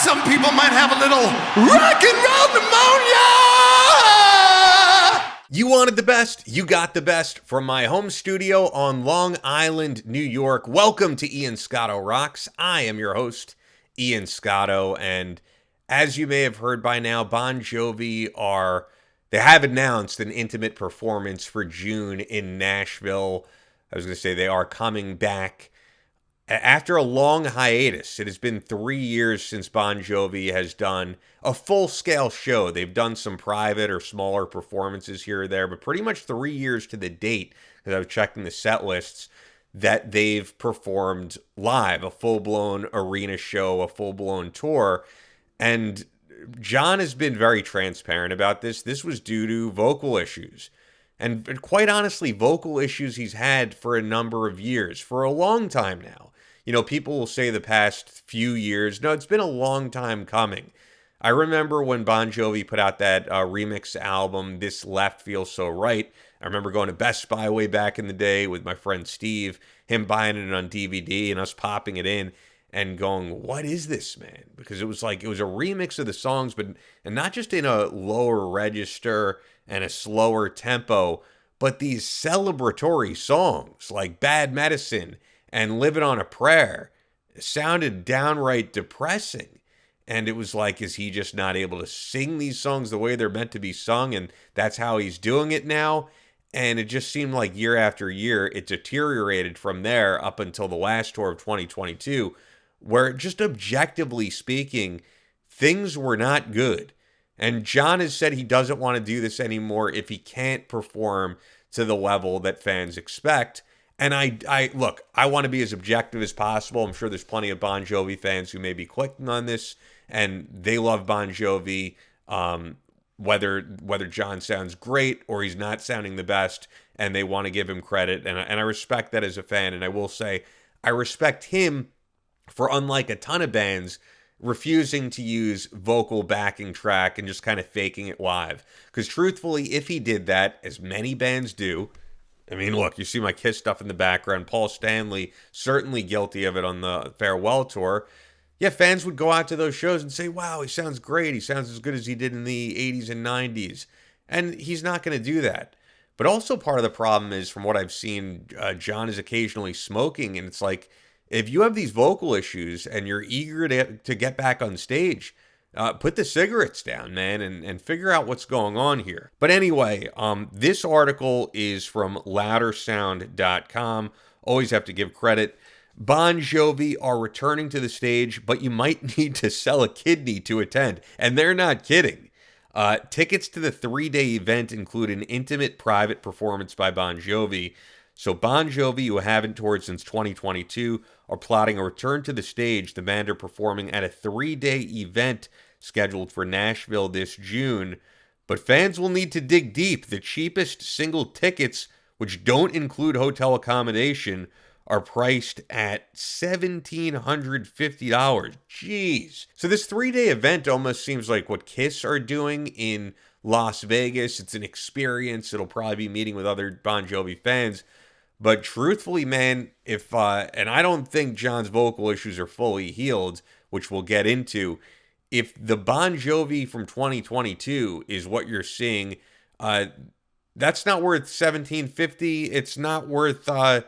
Some people might have a little rock and roll pneumonia. You wanted the best, you got the best from my home studio on Long Island, New York. Welcome to Ian Scotto Rocks. I am your host, Ian Scotto, and as you may have heard by now, Bon Jovi they have announced an intimate performance for June in Nashville. I was going to say they are coming back after a long hiatus. It has been 3 years since Bon Jovi has done a full-scale show. They've done some private or smaller performances here or there, but pretty much 3 years to the date, because I was checking the set lists, that they've performed live, a full-blown arena show, a full-blown tour. And Jon has been very transparent about this. This was due to vocal issues. And quite honestly, vocal issues he's had for a number of years, for a long time now. You know, people will say the past few years. No, it's been a long time coming. I remember when Bon Jovi put out that remix album, This Left Feels So Right. I remember going to Best Buy way back in the day with my friend Steve, him buying it on DVD and us popping it in and going, what is this, man? Because it was a remix of the songs, and not just in a lower register and a slower tempo, but these celebratory songs like Bad Medicine and Living on a Prayer sounded downright depressing. And it was like, is he just not able to sing these songs the way they're meant to be sung? And that's how he's doing it now. And it just seemed like year after year, it deteriorated from there up until the last tour of 2022, where just objectively speaking, things were not good. And Jon has said he doesn't want to do this anymore if he can't perform to the level that fans expect. And I want to be as objective as possible. I'm sure there's plenty of Bon Jovi fans who may be clicking on this, and they love Bon Jovi, whether Jon sounds great or he's not sounding the best, and they want to give him credit. And I respect that as a fan. And I will say, I respect him for, unlike a ton of bands, refusing to use vocal backing track and just kind of faking it live. Because truthfully, if he did that, as many bands do, I mean, look, you see my Kiss stuff in the background. Paul Stanley, certainly guilty of it on the Farewell Tour. Yeah, fans would go out to those shows and say, wow, he sounds great. He sounds as good as he did in the 80s and 90s. And he's not going to do that. But also part of the problem is, from what I've seen, Jon is occasionally smoking. And it's like, if you have these vocal issues and you're eager to get back on stage, put the cigarettes down, man, and figure out what's going on here. But anyway, this article is from loudersound.com. Always have to give credit. Bon Jovi are returning to the stage, but you might need to sell a kidney to attend. And they're not kidding. Tickets to the 3-day event include an intimate private performance by Bon Jovi. So Bon Jovi, who haven't toured since 2022, are plotting a return to the stage. The band are performing at a 3-day event scheduled for Nashville this June. But fans will need to dig deep. The cheapest single tickets, which don't include hotel accommodation, are priced at $1,750. Jeez. So this 3-day event almost seems like what Kiss are doing in Las Vegas. It's an experience. It'll probably be meeting with other Bon Jovi fans. But truthfully, man, and I don't think Jon's vocal issues are fully healed, which we'll get into. If the Bon Jovi from 2022 is what you're seeing, that's not worth $1,750. It's not worth, I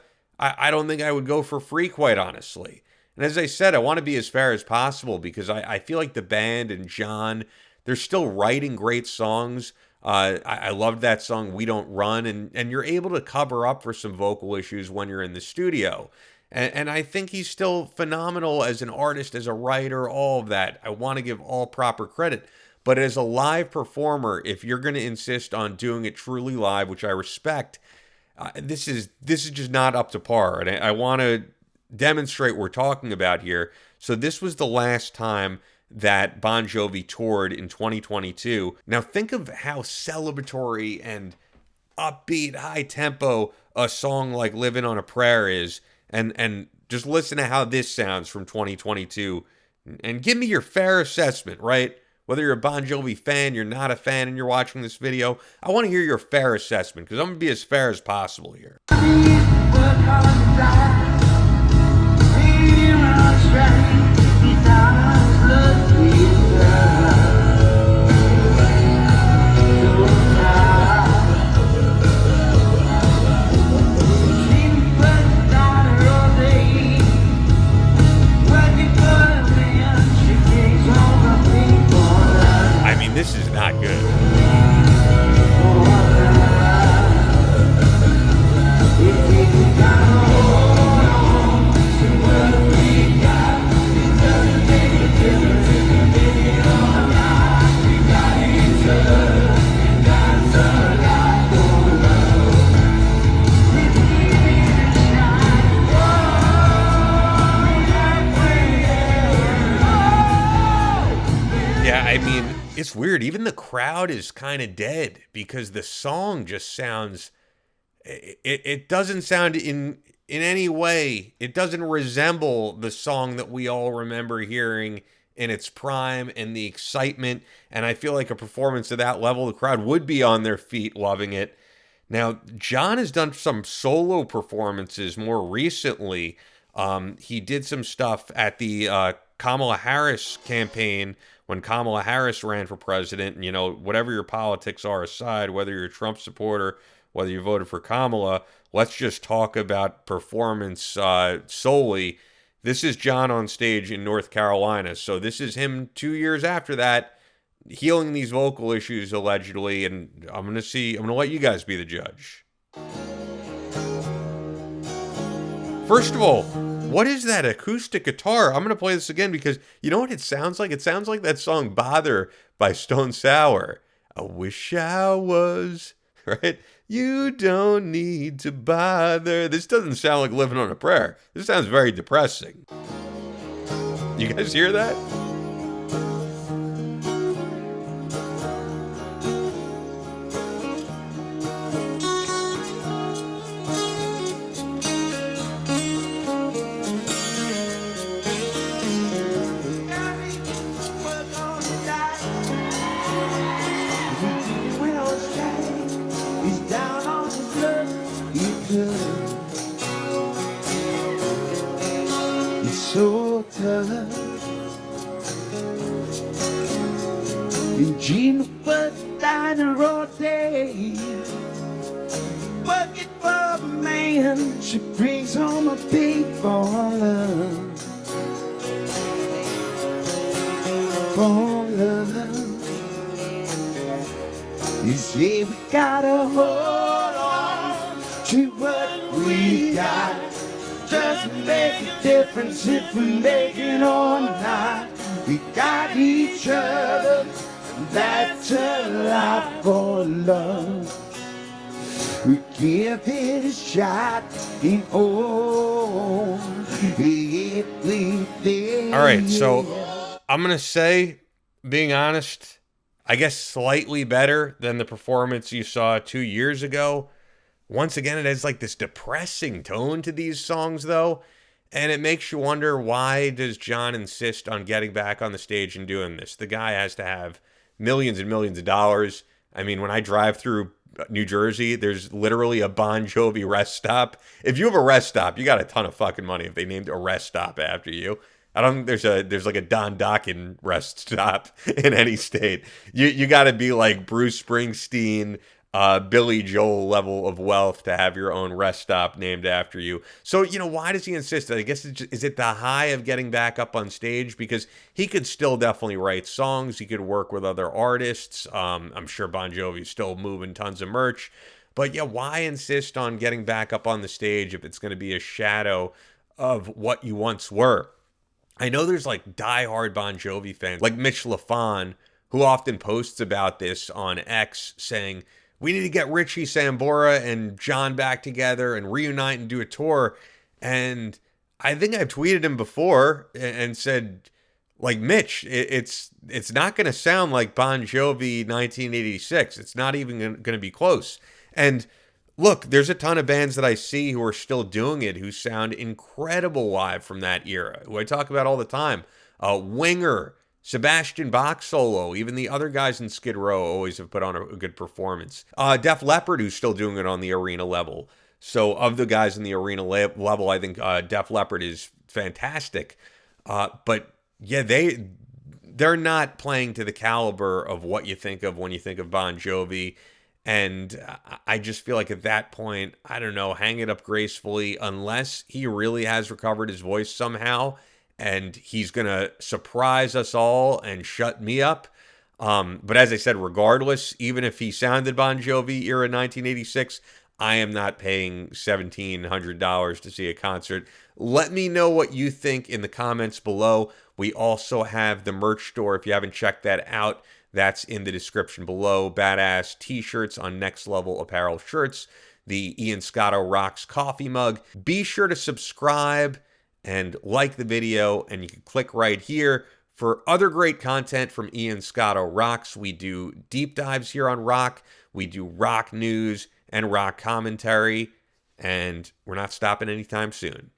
don't think I would go for free, quite honestly. And as I said, I want to be as fair as possible, because I feel like the band and Jon, they're still writing great songs. I loved that song, We Don't Run, and you're able to cover up for some vocal issues when you're in the studio. And I think he's still phenomenal as an artist, as a writer, all of that. I want to give all proper credit. But as a live performer, if you're going to insist on doing it truly live, which I respect, this is just not up to par. And I want to demonstrate what we're talking about here. So this was the last time that Bon Jovi toured in 2022. Now think of how celebratory and upbeat, high tempo a song like Living on a Prayer is, and just listen to how this sounds from 2022, and give me your fair assessment, right? Whether you're a Bon Jovi fan, you're not a fan, and you're watching this video, I want to hear your fair assessment, because I'm going to be as fair as possible here. mean, it's weird. Even the crowd is kind of dead because the song just sounds, it doesn't sound in any way, it doesn't resemble the song that we all remember hearing in its prime and the excitement. And I feel like a performance of that level, the crowd would be on their feet loving it. Now, Jon has done some solo performances more recently. He did some stuff at the Kamala Harris campaign when Kamala Harris ran for president. And, you know, whatever your politics are aside, whether you're a Trump supporter, whether you voted for Kamala, let's just talk about performance solely. This is Jon on stage in North Carolina. So this is him 2 years after that, healing these vocal issues allegedly. And I'm going to let you guys be the judge. First of all, what is that acoustic guitar? I'm going to play this again because you know what it sounds like? It sounds like that song Bother by Stone Sour. I wish I was, right? You don't need to bother. This doesn't sound like Living on a Prayer. This sounds very depressing. You guys hear that? So tough. And Gina was diner all day, working for a man. She brings home a big baller, baller. You see, we gotta hold on to what we got. Doesn't make a difference if we make it or not. We got each other, that's a lot for love. We give it a shot and oh, if we fail. All right, so I'm going to say, being honest, I guess slightly better than the performance you saw 2 years ago. Once again, it has like this depressing tone to these songs, though, and it makes you wonder, why does Jon insist on getting back on the stage and doing this? The guy has to have millions and millions of dollars. I mean, when I drive through New Jersey, there's literally a Bon Jovi rest stop. If you have a rest stop, you got a ton of fucking money if they named a rest stop after you. I don't think there's like a Don Dokken rest stop in any state. You got to be like Bruce Springsteen, Billy Joel level of wealth to have your own rest stop named after you. So, you know, why does he insist? I guess is it the high of getting back up on stage? Because he could still definitely write songs. He could work with other artists. I'm sure Bon Jovi's still moving tons of merch. But yeah, why insist on getting back up on the stage if it's going to be a shadow of what you once were? I know there's like diehard Bon Jovi fans like Mitch LaFon, who often posts about this on X, saying, we need to get Richie Sambora and Jon back together and reunite and do a tour. And I think I've tweeted him before and said, like, Mitch, it's not going to sound like Bon Jovi 1986. It's not even going to be close. And look, there's a ton of bands that I see who are still doing it who sound incredible live from that era, who I talk about all the time. Winger, Sebastian Bach solo, even the other guys in Skid Row always have put on a good performance. Def Leppard, who's still doing it on the arena level. So of the guys in the arena level, I think Def Leppard is fantastic. But yeah, they're not playing to the caliber of what you think of when you think of Bon Jovi. And I just feel like at that point, I don't know, hang it up gracefully, unless he really has recovered his voice somehow and he's going to surprise us all and shut me up. But as I said, regardless, even if he sounded Bon Jovi era 1986, I am not paying $1,700 to see a concert. Let me know what you think in the comments below. We also have the merch store. If you haven't checked that out, that's in the description below. Badass t-shirts on Next Level Apparel shirts. The Ian Scotto Rocks coffee mug. Be sure to subscribe and like the video, and you can click right here for other great content from Ian Scotto Rocks. We do deep dives here on rock. We do rock news and rock commentary. And we're not stopping anytime soon.